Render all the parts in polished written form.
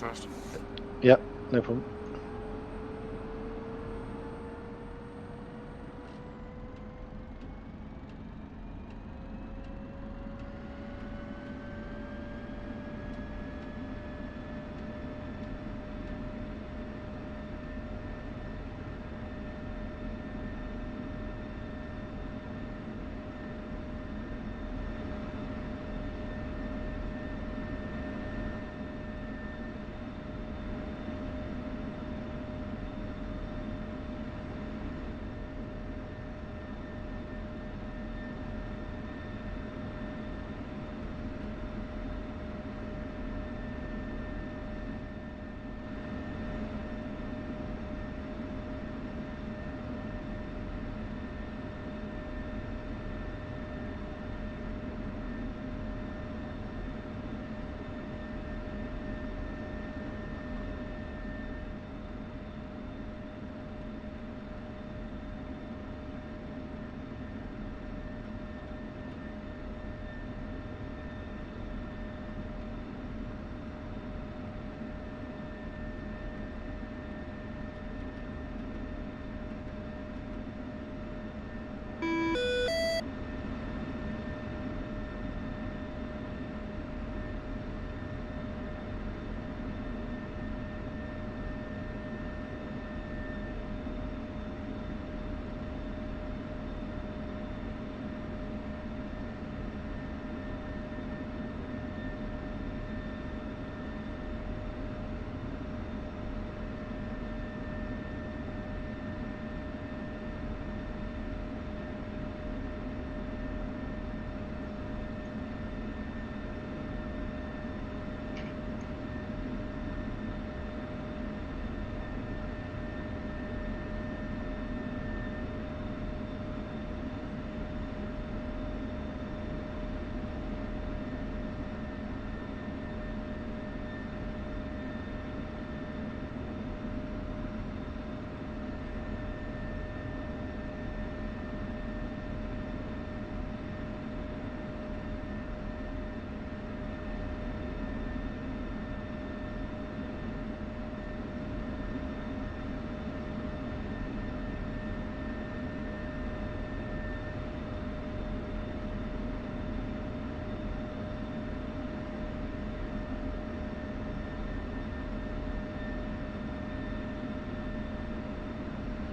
first. Yep, no problem.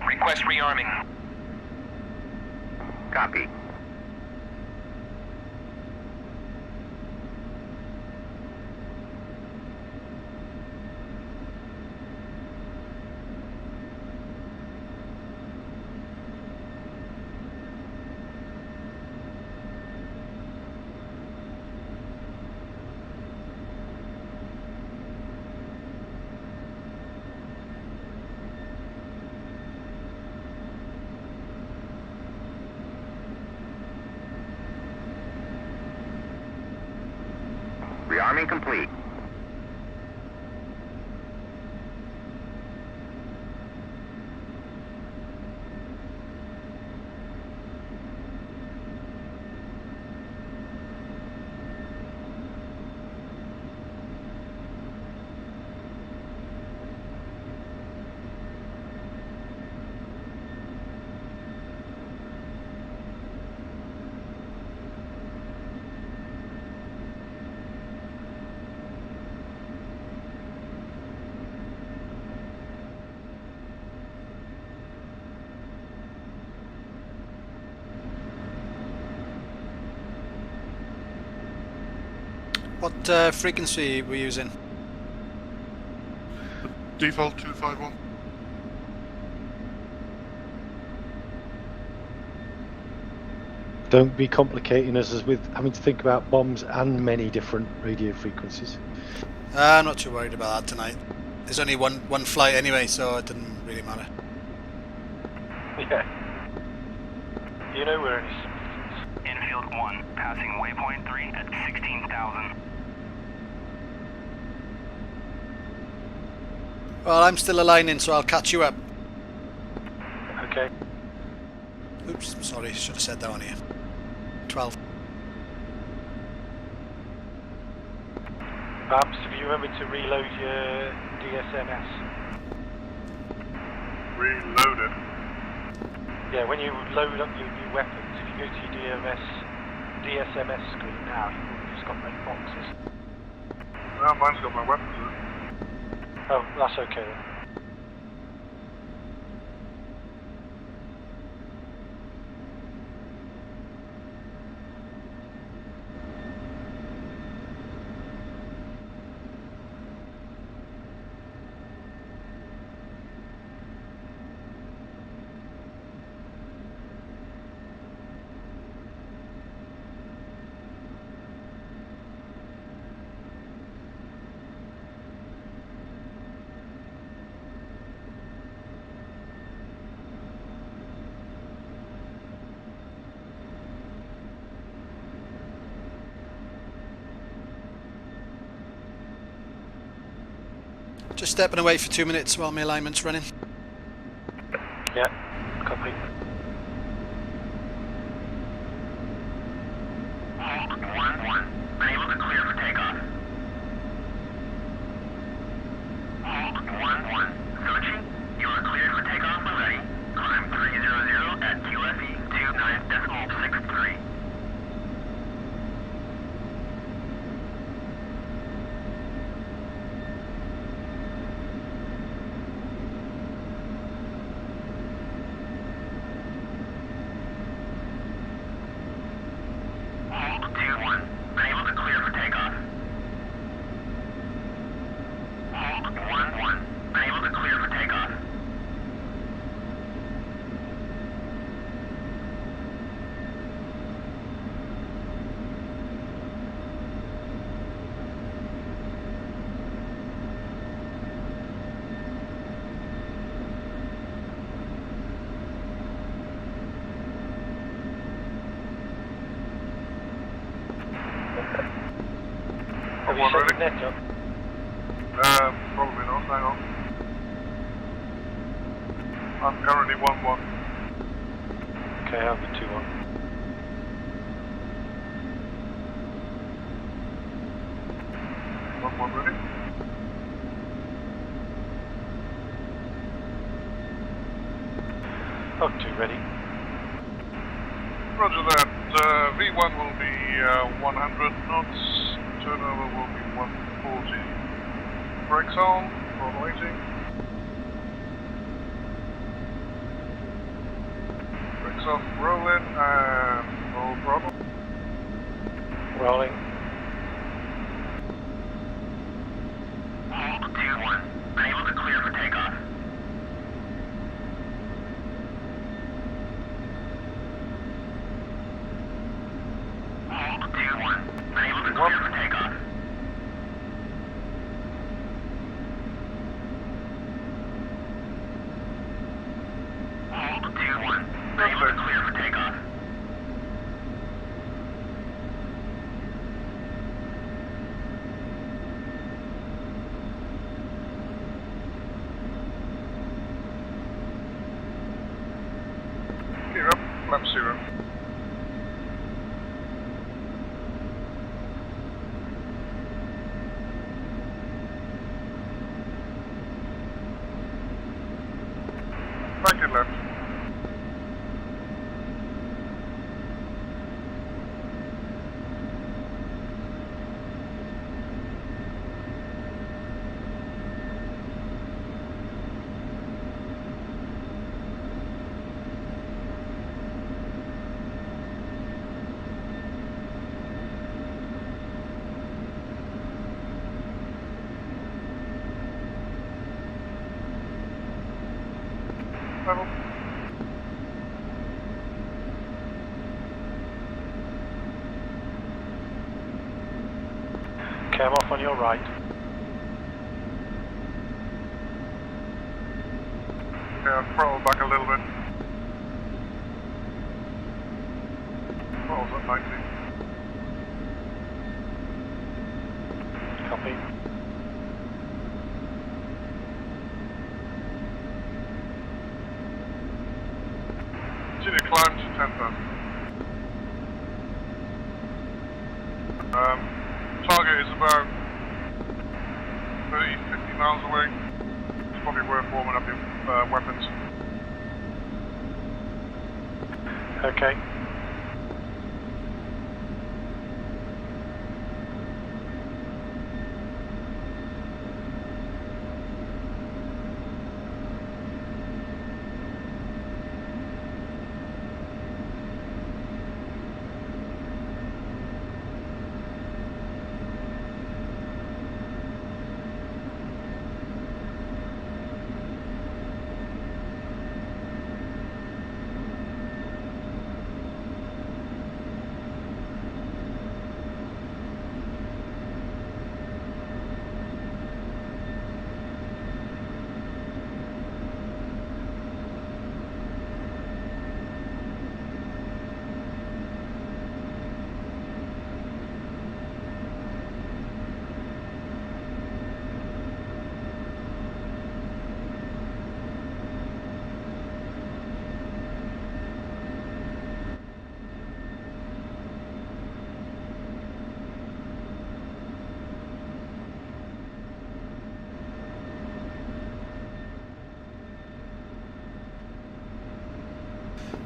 Request rearming. Copy. Rearming complete. What frequency were you using? Default 251. Don't be complicating us as with having to think about bombs and many different radio frequencies. I'm not too worried about that tonight. There's only one flight anyway, so it didn't really matter. Yeah. You know where it is. Infield 1, passing waypoint 3 at 16,000. Well, I'm still aligning, so I'll catch you up. Okay. Oops, sorry, should have said that on here. 12. Perhaps if you remember to reload your DSMS. Reload it. Yeah, when you load up your new weapons, if you go to your DSMS screen now, it's got red boxes. No, mine's got my weapons in it. Oh, that's okay then. Just stepping away for 2 minutes while my alignment's running. Yeah, copy. Hold 1-1. Unable to clear for takeoff. Hold 1-1. Sochi, you are cleared for takeoff when ready. Climb 300 at QFE 29.63. Hold 2-1. Unable to clear for takeoff. Hold 1-1. Unable to clear for takeoff. Have you One set ready? the net up? Probably not, hang on. I'm currently 1-1. Okay, I'll be 2-1. One ready? Oh, 2 ready. Roger that. V1 will be 100 knots. Turnover will be 140. Brakes on. On waiting. Brakes off. Rolling and roll throttle. Rolling. Hold 2-1. Unable to clear for takeoff. Hold 2-1. Unable to clear for takeoff. Hold 2-1. Unable to clear for takeoff. Gear up. Lap 0. Back in left. Level. Cam off on your right. Yeah, throttle back a little bit. Throttle's at 90. Copy. Continue climb to 10,000. Target is about miles away. It's probably worth warming up your weapons. Okay.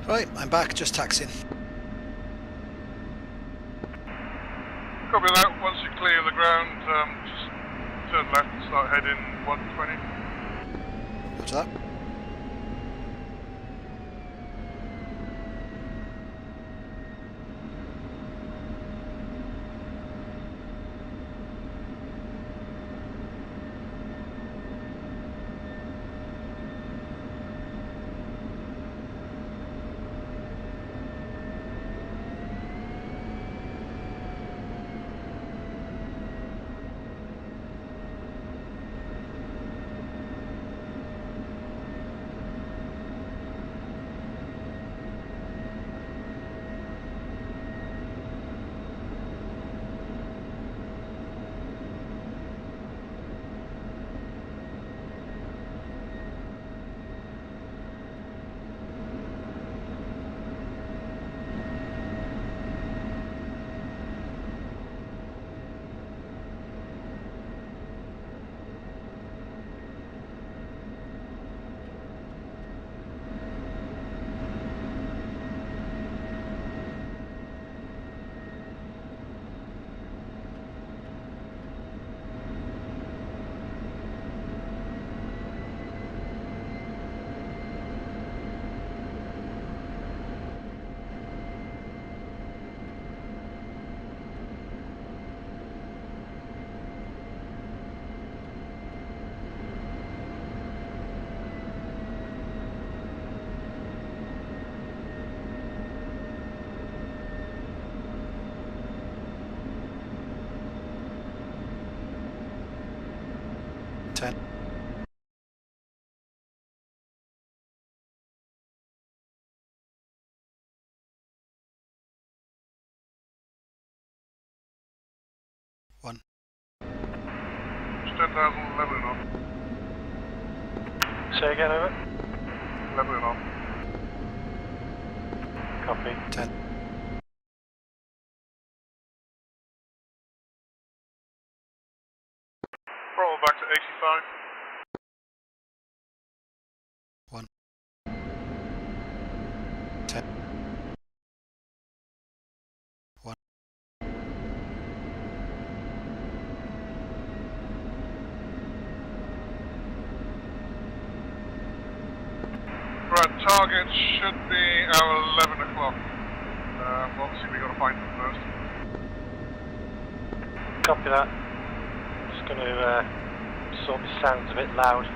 Right, I'm back, just taxiing. Copy that. Once you clear the ground, just turn left and start heading 120. What's that? One. It's 10,000 leveling off. Say again, over. Leveling off. Copy. 10. Throttle back to 85. 1. 10. 1. Right, target should be our 11 o'clock. Obviously we got to find them first. Copy that. Just going to sort the sounds a bit loud.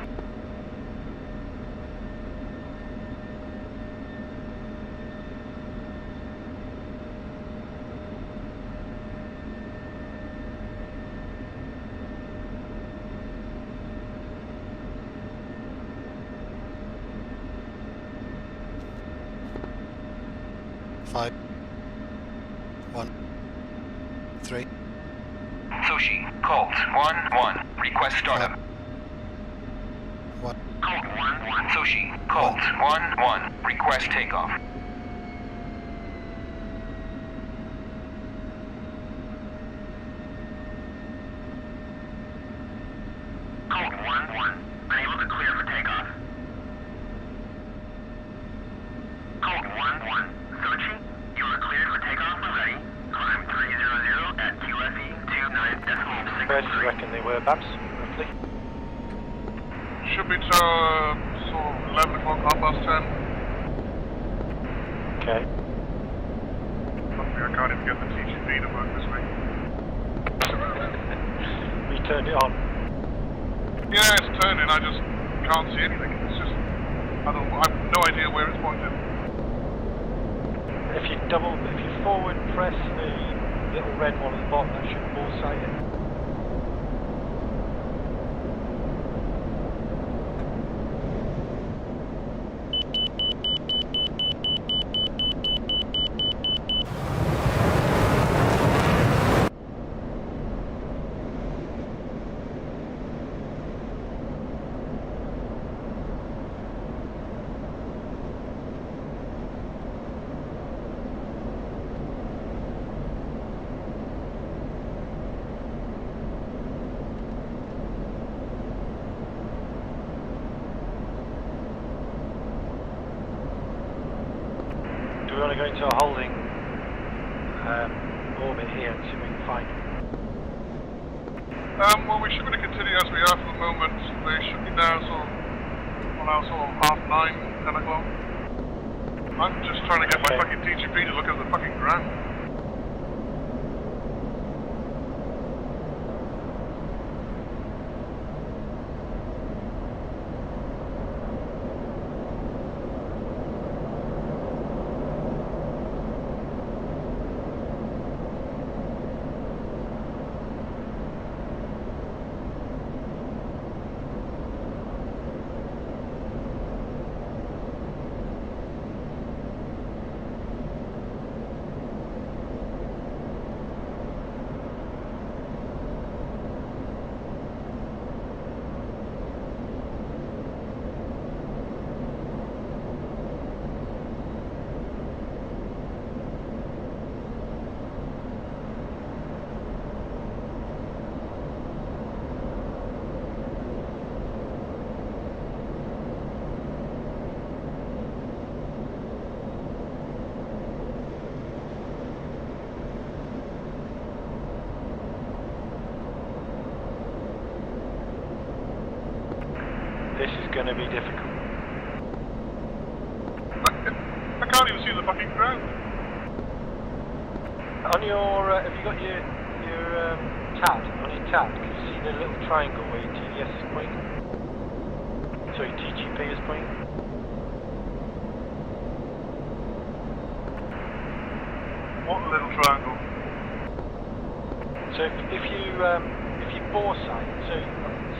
Five. 1. 3. Sushi, Colt, 1-1. Request startup. 1. Colt 1-1. Sushi, Colt, 1-1. Request takeoff. Colt 1-1. Perhaps, roughly. Should be to sort of 11 o'clock, 10:30. Okay. Luckily I can't even get the TGP to work this week. We turned it on. Yeah, it's turning, I just can't see anything. It's just, I have no idea where it's pointed. If you forward press the little red one at the bottom, that should ball sight it. We want to go into a holding orbit here and see if we can find them. Well, we should be able to continue as we are for the moment. They should be now sort of, well, now sort of 9:30, 10 o'clock. I'm just trying to get my fucking TGP to look at the fucking ground. This is going to be difficult. I can't even see the fucking ground. On your, have you got your TAD? On your TAD, can you see the little triangle where your TDS is pointing? Sorry, TGP is pointing? What little triangle? So if you bore sight, so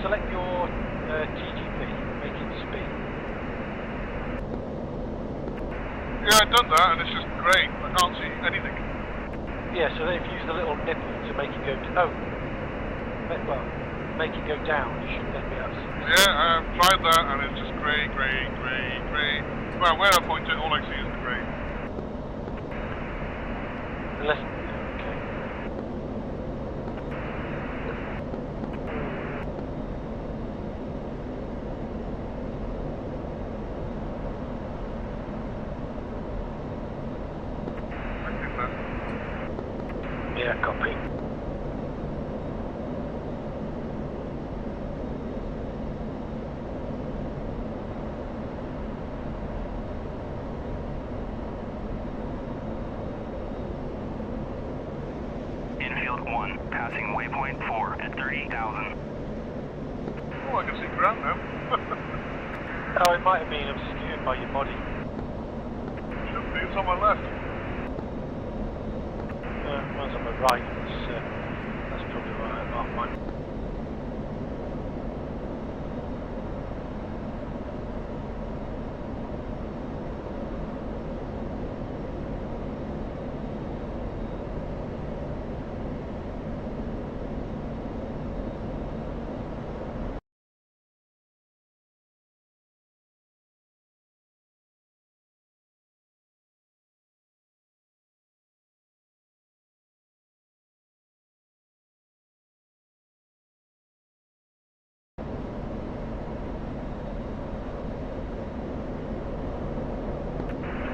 select your TGP, make it speed. Yeah, I've done that and it's just grey. I can't see anything. Yeah, so then if you use the little nipple to make it go make it go down, you should then be able to see. Yeah, I've tried that and it's just grey, grey, grey, grey. Well, where I point it, all I see is the grey. Unless, okay. I think that. Yeah, copy. Infield 1, passing waypoint 4 at 30,000. Oh, I can see ground now. Oh, it might have been obscured by your body. Shouldn't be, it's on my left. Mine's on my right. That's probably right off mine.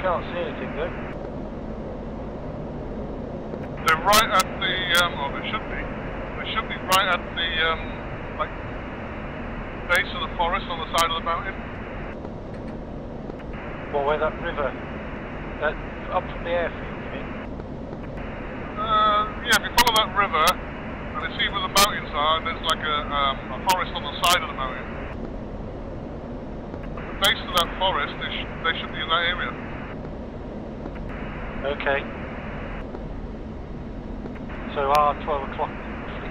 Can't see anything though. They're right at the, oh, they should be. They should be right at the like, base of the forest on the side of the mountain. Well, where that river, up from the airfield, you mean? Yeah, if you follow that river, and you see where the mountains are, and there's like a forest on the side of the mountain. At the base of that forest, they should be in that area. Okay. So 12 o'clock, roughly.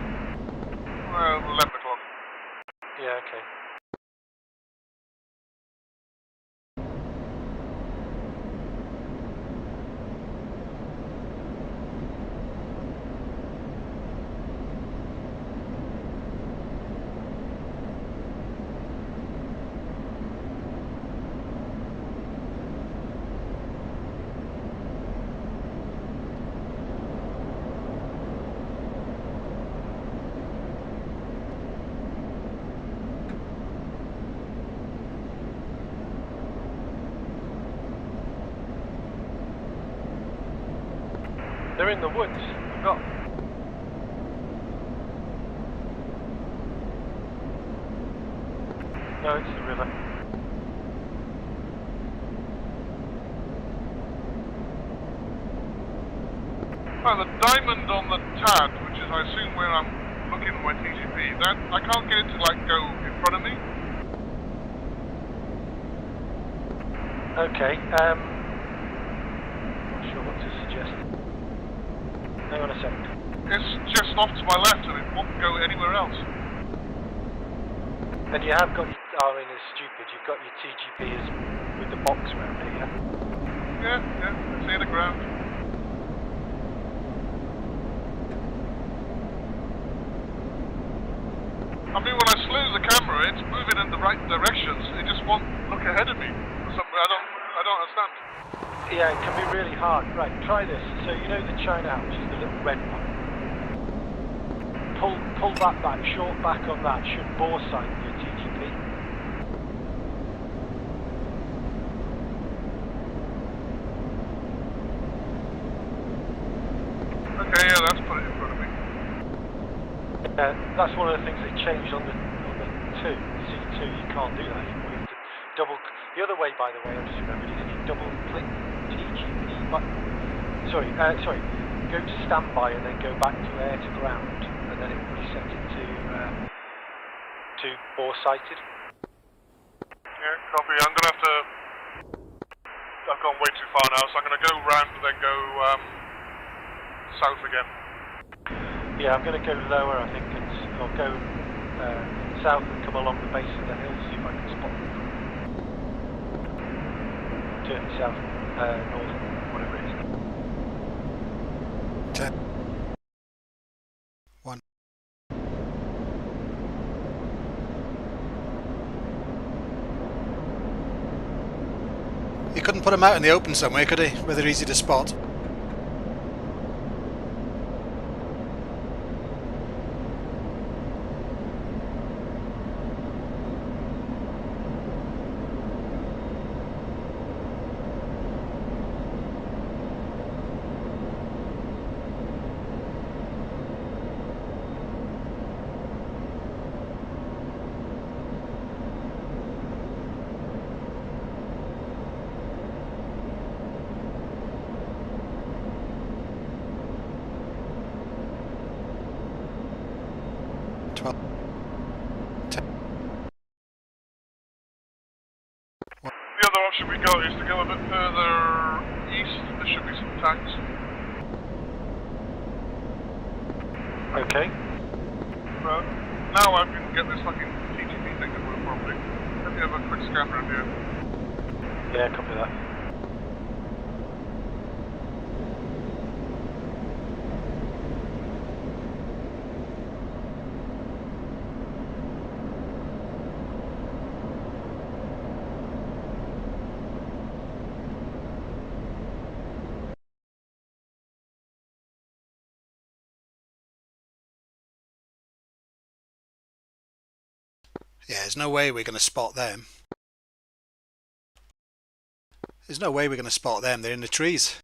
Well, 11 o'clock. Yeah, okay. They're in the woods. We've got... No, it's the river. Well, the diamond on the TAD, which is, I assume, where I'm looking at my TGP, that I can't get it to, like, go in front of me. Okay, not sure what to suggest. Hang on a second. It's just off to my left, and it won't go anywhere else. And you have got your... I mean, it's stupid. You've got your TGPs with the box around it, yeah? Yeah, it's near the ground. I mean, when I slew the camera, it's moving in the right directions. It just won't look ahead of me. I don't understand. Yeah, it can be really hard. Right, try this. So you know the China house, the little red one? Pull that back, short back on that, should bore sight your TGP. Okay, yeah, that's put it in front of me. That's one of the things they changed on the C2. You can't do that anymore. You have to double. The other way, by the way, I just remembered, is if you double click TGP button. Sorry. Go to standby and then go back to air to ground, and then it will reset it to bore sighted. Yeah, copy. I'm gonna have to. I've gone way too far now, so I'm gonna go round and then go south again. Yeah, I'm going to go lower, I think, I'll go south and come along the base of the hill, see if I can spot them. Turn south, north, whatever it is. 10, 1. You couldn't put them out in the open somewhere, could he? Where they're easy to spot. The other option we got is to go a bit further east. There should be some tanks. Okay. Now I can get this fucking TGP thing to work properly. Let me have a quick scan around here. Yeah, copy that. Yeah, there's no way we're going to spot them. There's no way we're going to spot them. They're in the trees.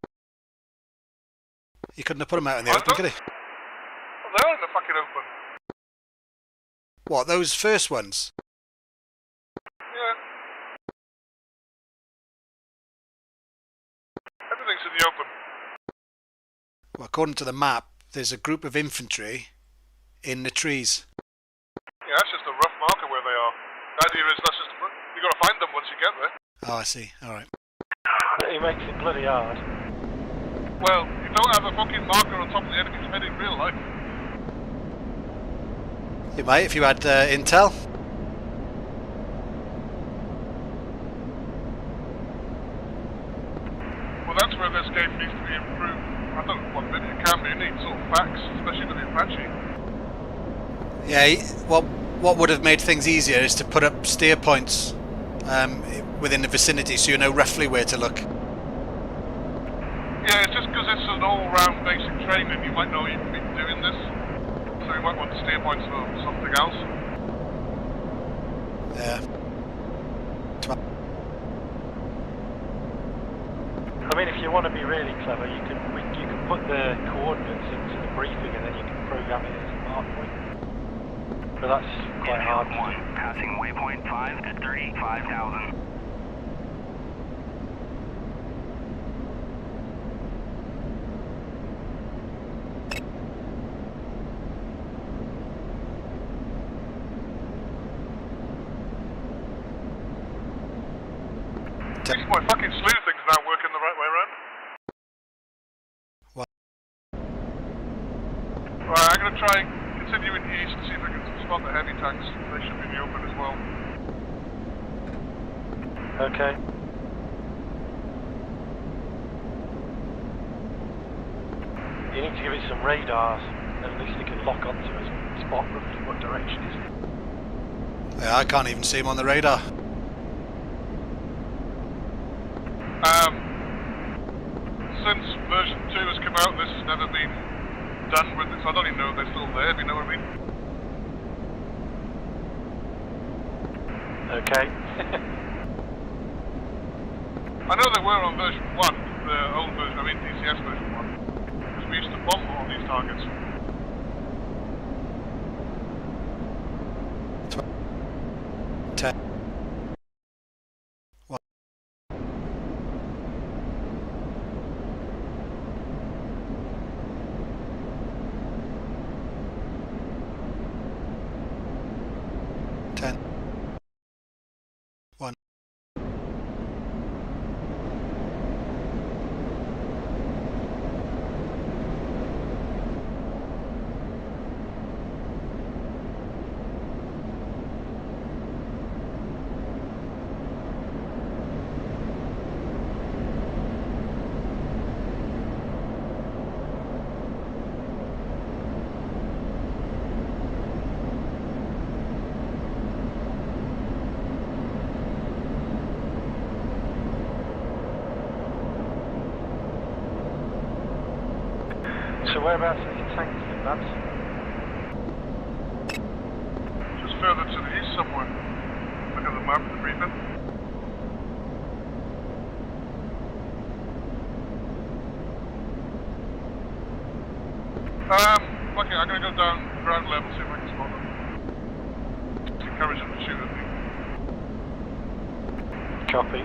You couldn't have put them out in the open, could he? They're in the fucking open. What, those first ones? Yeah. Everything's in the open. Well, according to the map, there's a group of infantry in the trees. Yeah, that's just a rough marker where they are. The idea is that's just you got to find them once you get there. Oh, I see. All right. He makes it bloody hard. Well, you don't have a fucking marker on top of the enemy's head in real life. You might if you had intel. Well, that's where this game needs to be improved. I don't know what maybe it can be. You need sort of facts, especially with the Apache. Yeah. What would have made things easier is to put up steer points within the vicinity, so you know roughly where to look. Yeah, it's just because it's an all-round basic training. You might know you've been doing this, so you might want to steer points for something else. Yeah. I mean, if you want to be really clever, you can put the coordinates into the briefing and then you can program it as a mark point. But that's quite hard. Passing waypoint 5 at 35,000. At least my fucking slew thing's now working the right way around. What? Right, I'm going to try and continue in east to see if I can spot the heavy tanks. They should be in the open as well. Okay. You need to give it some radars, at least it can lock onto us and spot roughly what direction it's in. Yeah, I can't even see him on the radar. Since version 2 has come out, this has never been done with this. I don't even know if they're still there, if you know what I mean. Okay. I know they were on version 1, the old version, I mean DCS version 1. Because we used to bomb all these targets. So whereabouts are your tanks then, lads? Just further to the east somewhere. Look at the map of the briefing. Okay, I'm gonna go down ground level, see if I can spot them. Encourage them to shoot at me. Copy.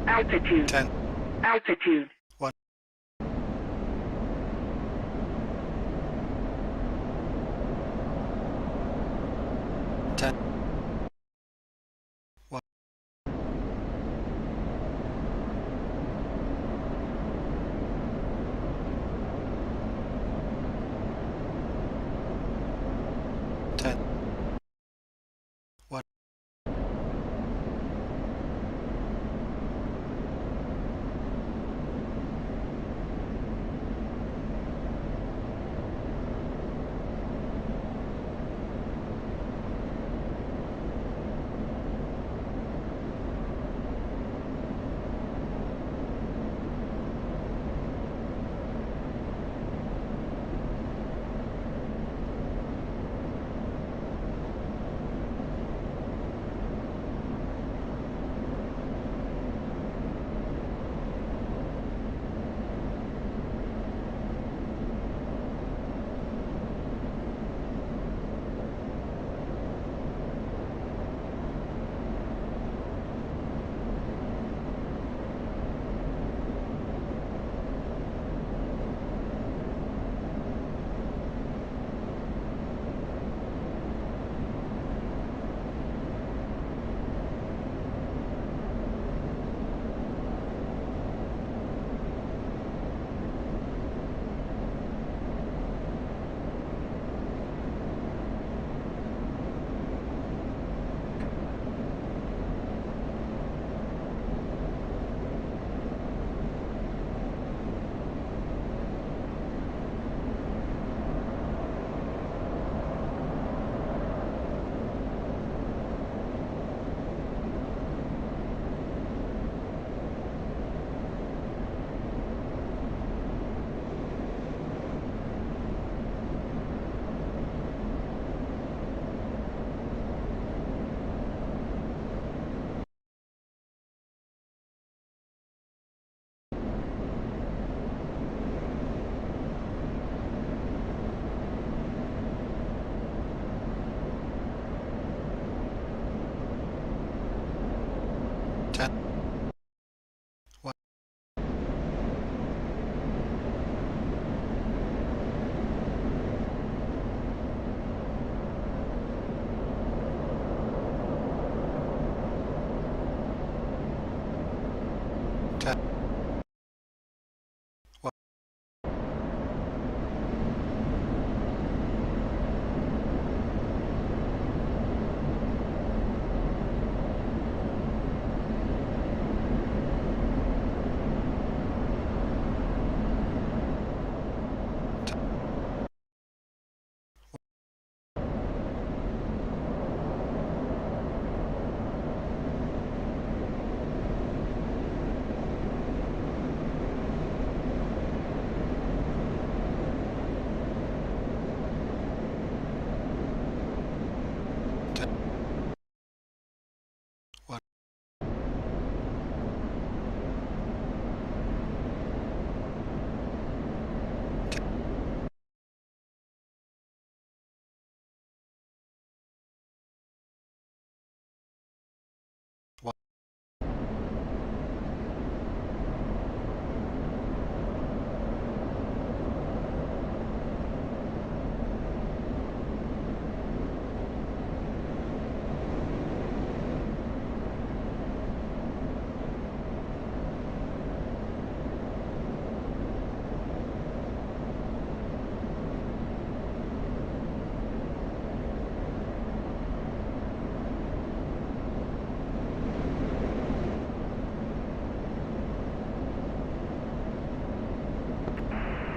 Altitude. 10. Altitude. 1. 10. 1. 10. 1.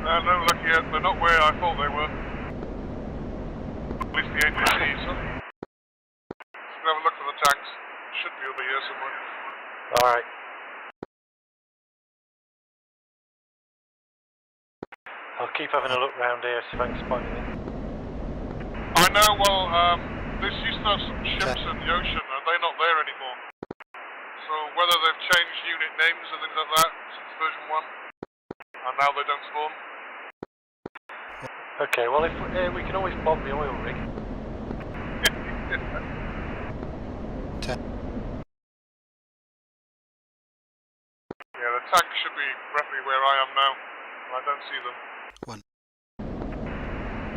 No, look yet. They're not where I thought they were. At least the APCs. So. Let's have a look for the tanks. Should be over here somewhere. Alright. I'll keep having a look round here, see if I can spot anything. I know, well, this used to have some ships in the ocean, and they're not there anymore. So whether they've changed unit names and things like that since version 1, and now they don't spawn. Okay, well if we can always bomb the oil rig. Yeah, the tank should be roughly where I am now. I don't see them.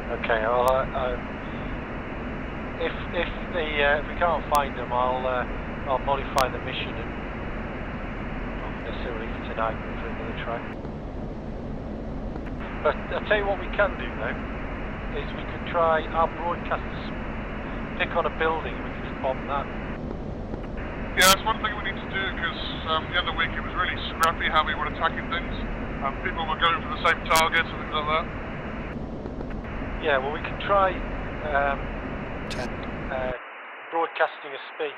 Okay, well, if we can't find them, I'll modify the mission and not necessarily for tonight, but for another try. But I'll tell you what we can do now is we could try our broadcasters pick on a building and we can just bomb that. Yeah, that's one thing we need to do because the other week it was really scrappy how we were attacking things. People were going for the same targets and things like that. Yeah, well we can try broadcasting a SPI,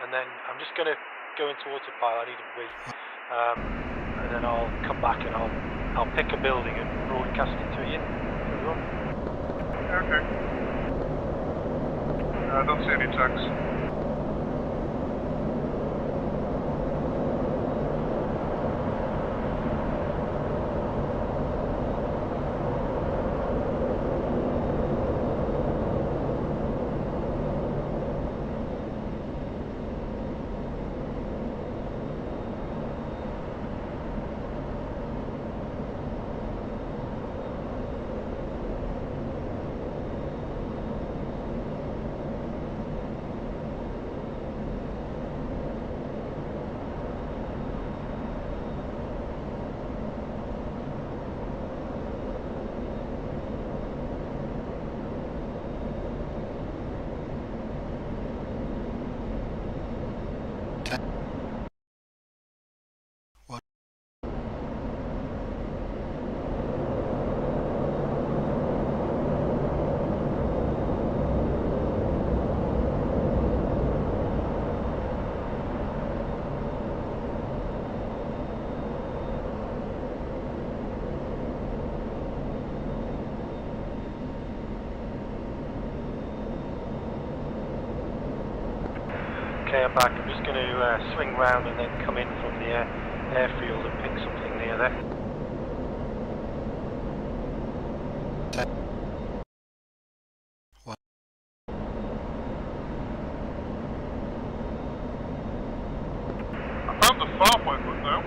and then I'm just going to go into autopilot. I need a wee, and then I'll come back and I'll pick a building and broadcast it to you. Okay. I don't see any tanks. Okay, I'm back. I'm just going to swing round and then come in from the airfield and pick something near there. I found the farm I put down.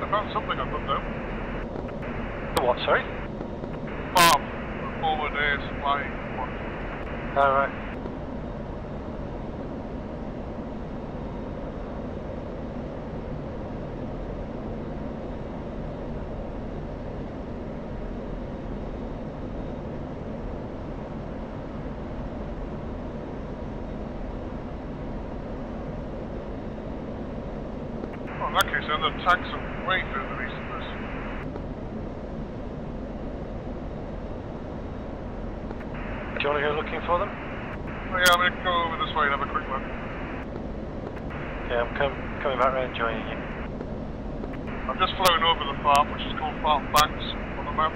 I found something I put down. The what, sorry? Farm. The forward air supply one. Alright. In that case, then the tanks are way further east than this. Do you want to go looking for them? Oh yeah, I'm going to go over this way and have a quick look. Yeah, I'm coming back round joining you. I've just flown over the farm, which is called Farm Banks on the map.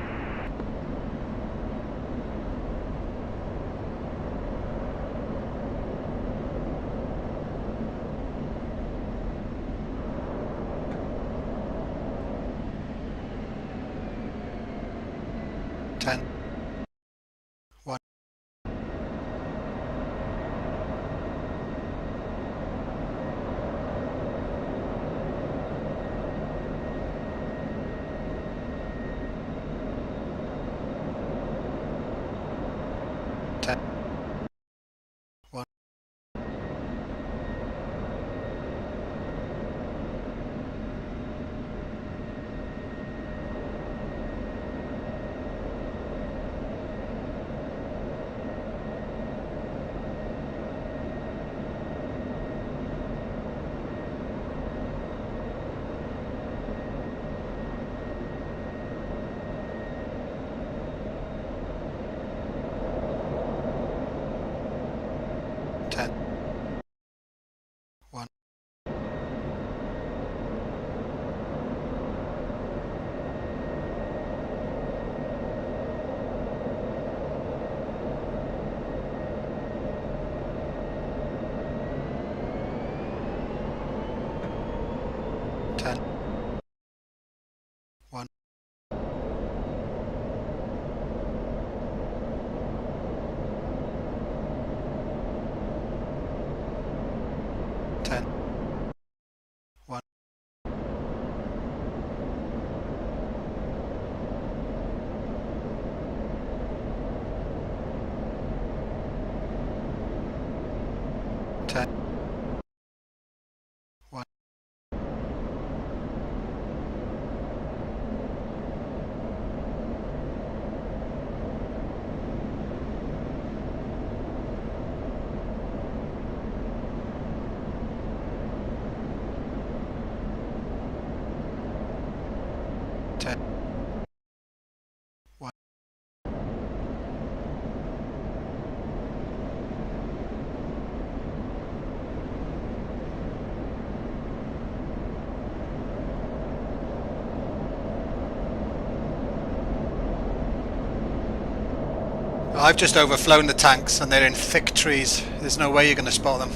I've just overflown the tanks and they're in thick trees. There's no way you're going to spot them.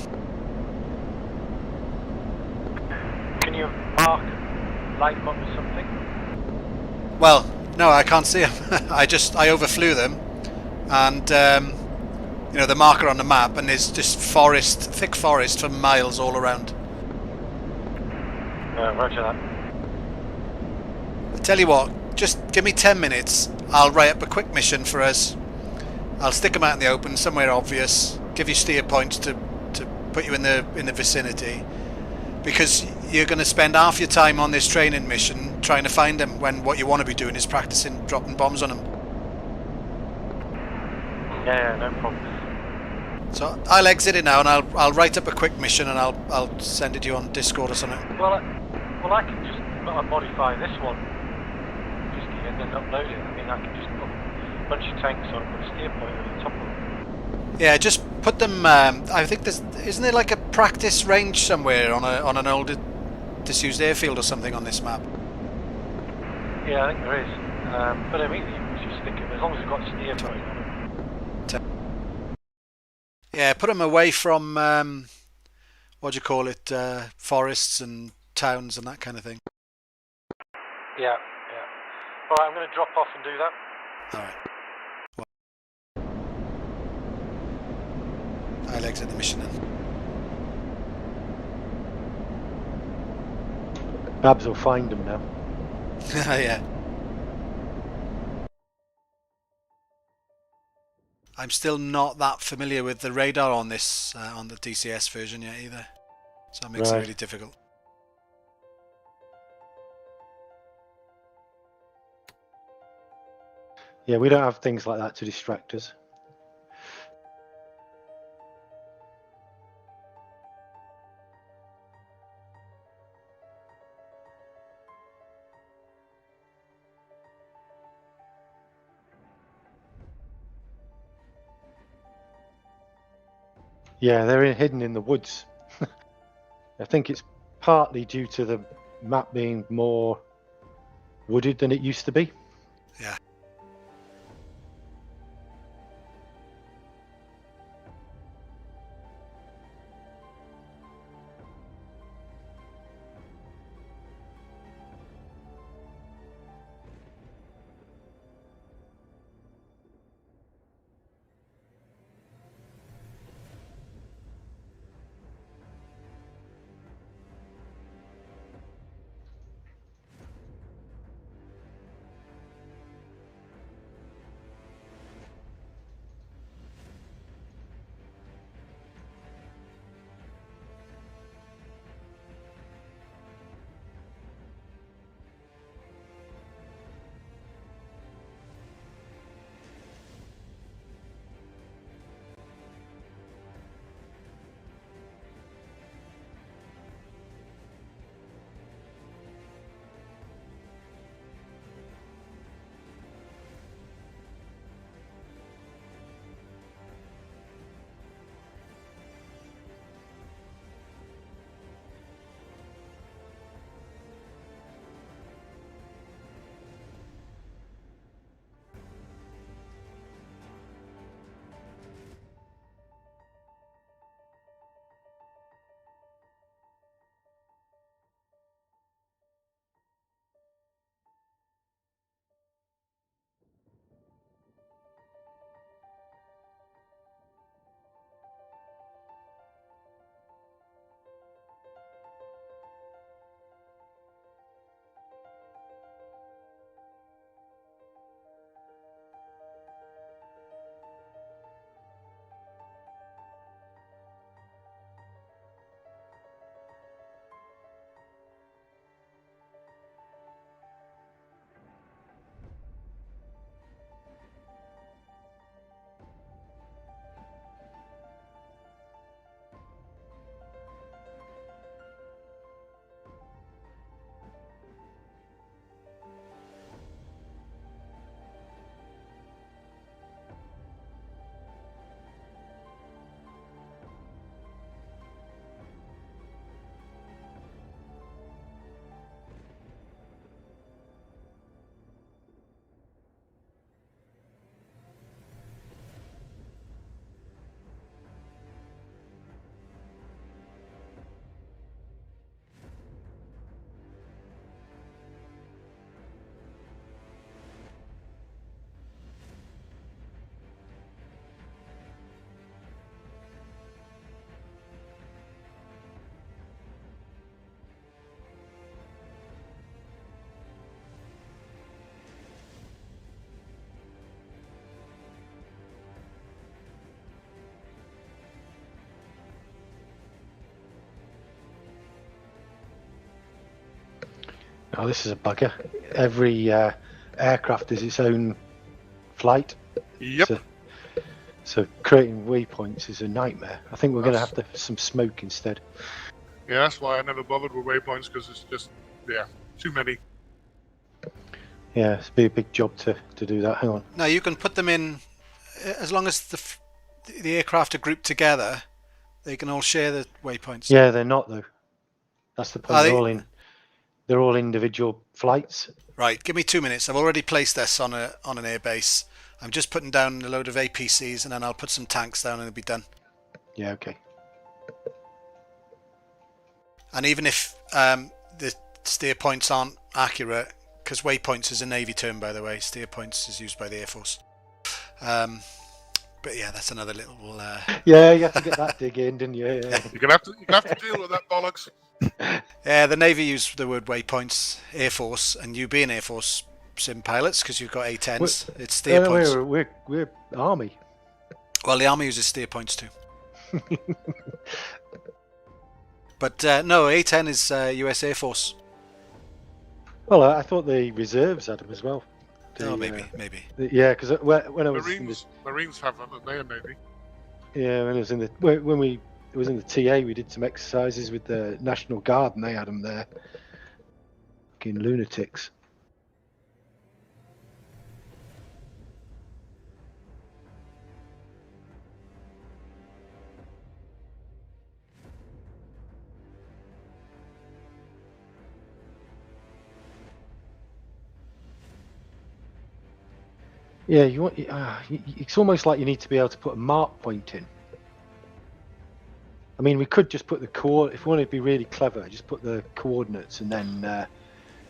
Can you mark, light them up with something? Well, no, I can't see them. I overflew them, and you know, the marker on the map, and there's just forest, thick forest for miles all around. Roger that. I tell you what, just give me 10 minutes. I'll write up a quick mission for us. I'll stick them out in the open, somewhere obvious. Give you steer points to put you in the vicinity, because you're going to spend half your time on this training mission trying to find them when what you want to be doing is practicing dropping bombs on them. Yeah, no problem. So I'll exit it now, and I'll write up a quick mission, and I'll send it to you on Discord or something. Well, I can just modify this one, just and then upload it. I mean, I can just put a bunch of tanks on, put a steer point over the top of them. Yeah, just put them. I think isn't there like a practice range somewhere on an old disused airfield or something on this map? Yeah, I think there is. But I mean, you just stick it as long as you've got a steer point on it. Yeah, put them away from what do you call it? Forests and towns and that kind of thing. Yeah. All right, I'm going to drop off and do that. All right. I'll exit the mission then. Babs will find them now. Yeah. I'm still not that familiar with the radar on this on the DCS version yet either, so that makes it really difficult. Yeah, we don't have things like that to distract us. Yeah, they're hidden in the woods. I think it's partly due to the map being more wooded than it used to be. Yeah. Oh, this is a bugger. Every aircraft is its own flight. Yep. So creating waypoints is a nightmare. I think we're going to That's- have some smoke instead. Yeah, that's why I never bothered with waypoints, because it's just, yeah, too many. Yeah, it's be a big job to do that. Hang on. No, you can put them in as long as the aircraft are grouped together. They can all share the waypoints. Yeah, they're not though. That's the point. Are They're they? all in. They're all individual flights. Right, give me 2 minutes. I've already placed this on an airbase. I'm just putting down a load of APCs, and then I'll put some tanks down, and it'll be done. Yeah, okay. And even if the steer points aren't accurate, because waypoints is a Navy term, by the way, steer points is used by the Air Force. But yeah, that's another little. Yeah, you have to get that dig in, didn't you? Yeah. You're gonna have to deal with that bollocks. Yeah, the Navy use the word waypoints, Air Force, and you being Air Force sim pilots because you've got A10s. It's steer points. We're army. Well, the Army uses steer points too. But no, A10 is US Air Force. Well, I thought the reserves had them as well. Oh, maybe. Yeah, because when I was Marines have them, and they are Navy. when I was in the when we it was in the TA, we did some exercises with the National Guard, and they had them there. Fucking lunatics. Yeah, you want. It's almost like you need to be able to put a mark point in. I mean, we could just put the if we want to be really clever, just put the coordinates, and then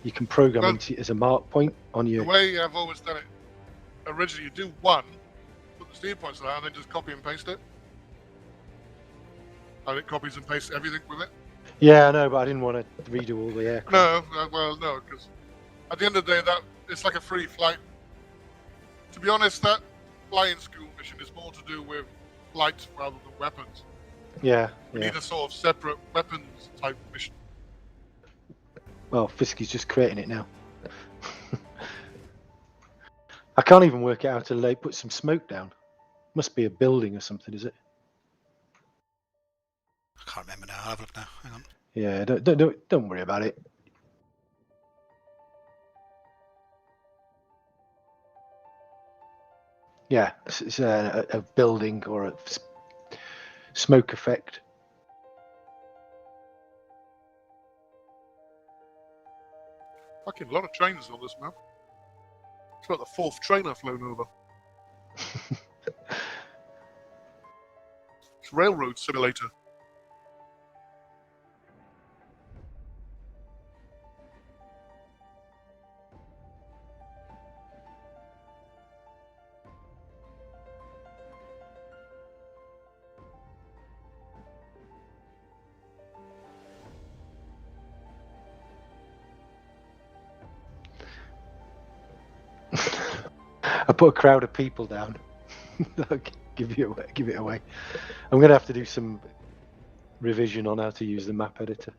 you can program it as a mark point on your. The way I've always done it, originally you do one, put the steer points there, and then just copy and paste it. And it copies and pastes everything with it. Yeah, I know, but I didn't want to redo all the aircraft. No, because at the end of the day, that it's like a free flight. To be honest, that flying school mission is more to do with flight rather than weapons. Yeah. We need a sort of separate weapons type mission. Well, Fisky's just creating it now. I can't even work out how to put some smoke down. Must be a building or something, is it? I can't remember now. I'll have a look now. Hang on. Yeah, don't worry about it. Yeah, it's a building or a smoke effect. Fucking lot of trains on this map. It's about the fourth train I've flown over. It's Railroad Simulator. I put a crowd of people down. Give it away. I'm gonna have to do some revision on how to use the map editor.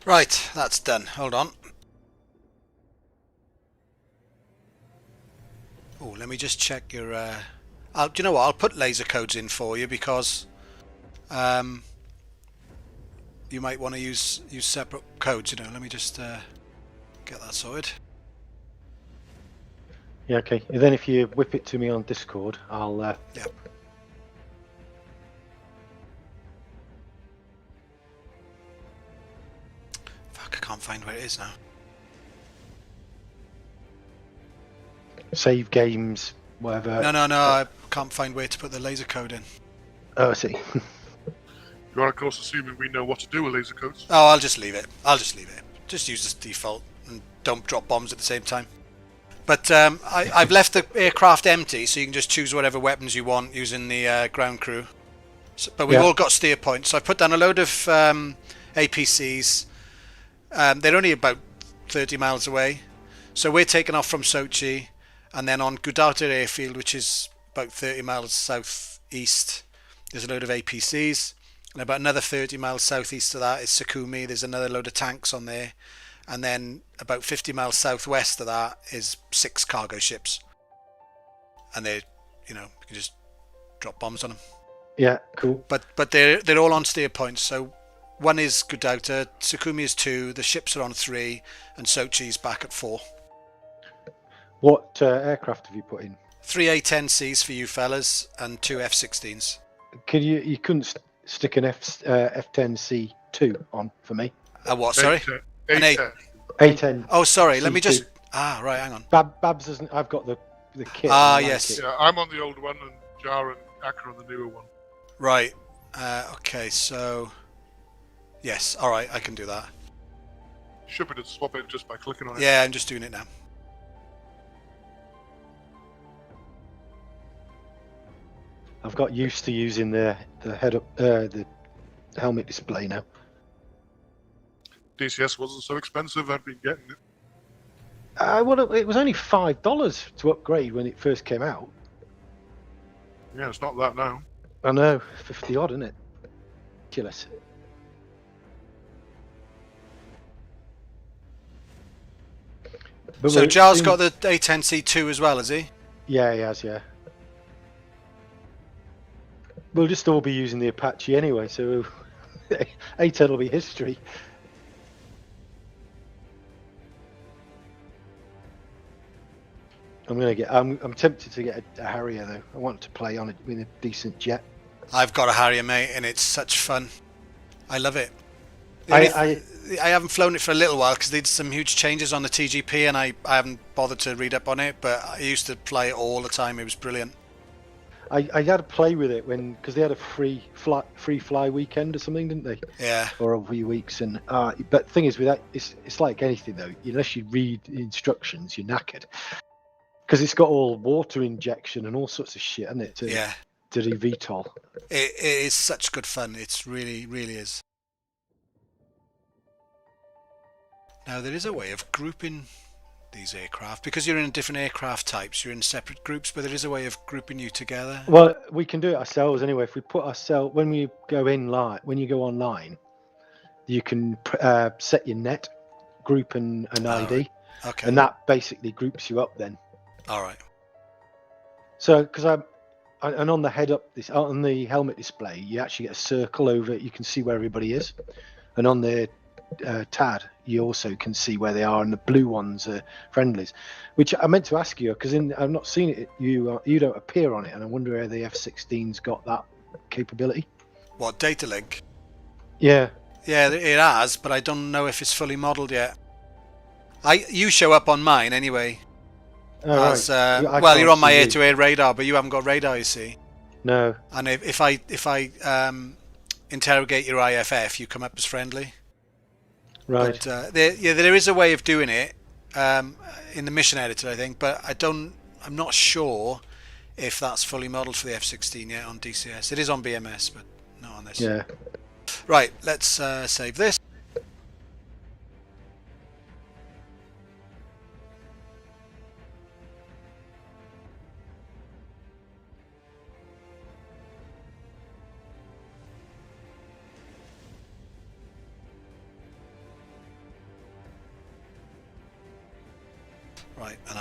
Right, that's done. Hold on. Oh, let me just check your... do you know what? I'll put laser codes in for you because you might want to use separate codes, you know. Let me just get that sorted. Yeah, okay. And then if you whip it to me on Discord, I'll... Yeah. Fuck, I can't find where it is now. Save games, whatever. No, I can't find where to put the laser code in. Oh, I see. You are, of course, assuming we know what to do with laser codes. Oh, I'll just leave it. Just use this default and don't drop bombs at the same time. But I've left the aircraft empty, so you can just choose whatever weapons you want using the ground crew. So, but we've all got steer points. So I've put down a load of APCs. They're only about 30 miles away. So we're taking off from Sochi, and then on Gudauta Airfield, which is about 30 miles southeast, there's a load of APCs. And about another 30 miles southeast of that is Sukhumi. There's another load of tanks on there. And then about 50 miles southwest of that is 6 cargo ships. And they're, you know, you can just drop bombs on them. Yeah, cool. But they're all on steer points. So one is Gudauta, Sukhumi is 2, the ships are on 3, and Sochi's back at 4. What aircraft have you put in? 3 A10Cs for you fellas and 2 F-16s. Could you couldn't stick an F10C2 on for me? What, sorry? An A10. A10. Oh, sorry, let me C2. just... Ah, right, hang on. Babs doesn't. I've got the kit. Ah, I like yes. it. Yeah, I'm on the old one, and Jar and Acker on the newer one. Right. Okay, so... Yes, alright, I can do that. Should be able to swap it just by clicking on it. Yeah, I'm just doing it now. I've got used to using the head up the helmet display now. DCS wasn't so expensive, I'd been getting it. Well, it was only $5 to upgrade when it first came out. Yeah, it's not that now. I know, 50 odd, isn't it? Ridiculous. But So we're Jar's seeing- got the A10C2 as well, has he? Yeah, he has, yeah. We'll just all be using the Apache anyway, so A10 will be history. I'm tempted to get a Harrier though. I want to play on it with a decent jet. I've got a Harrier, mate, and it's such fun. I love it. I haven't flown it for a little while because they did some huge changes on the TGP, and I haven't bothered to read up on it, but I used to play it all the time. It was brilliant. I had to play with it because they had a free fly weekend or something, didn't they? Yeah. Or a few weeks, and but the thing is with that, it's like anything though. Unless you read the instructions, you're knackered. Because it's got all water injection and all sorts of shit, isn't it? Yeah. To the VTOL. It is such good fun. It's really, really is. Now there is a way of grouping these aircraft because you're in different aircraft types. You're in separate groups, but there is a way of grouping you together. Well, we can do it ourselves anyway. If we put ourselves when you go online, you can set your net group and an ID, Okay. and that basically groups you up then. All right. So, because and on the on the helmet display, you actually get a circle over it. You can see where everybody is, and on the TAD, you also can see where they are, and the blue ones are friendlies. Which I meant to ask you because I've not seen it. You don't appear on it, and I wonder where the F-16's got that capability. What, data link? Yeah. Yeah, it has, but I don't know if it's fully modelled yet. You show up on mine anyway. Oh, As, right. I well, can't you're on my see you. air-to-air radar, but you haven't got radar, you see. No. And if I interrogate your IFF, you come up as friendly. Right. But there is a way of doing it in the mission editor, I think, but I'm not sure if that's fully modelled for the F-16 yet on DCS. It is on BMS, but not on this. Yeah. Right, let's save this. Right, and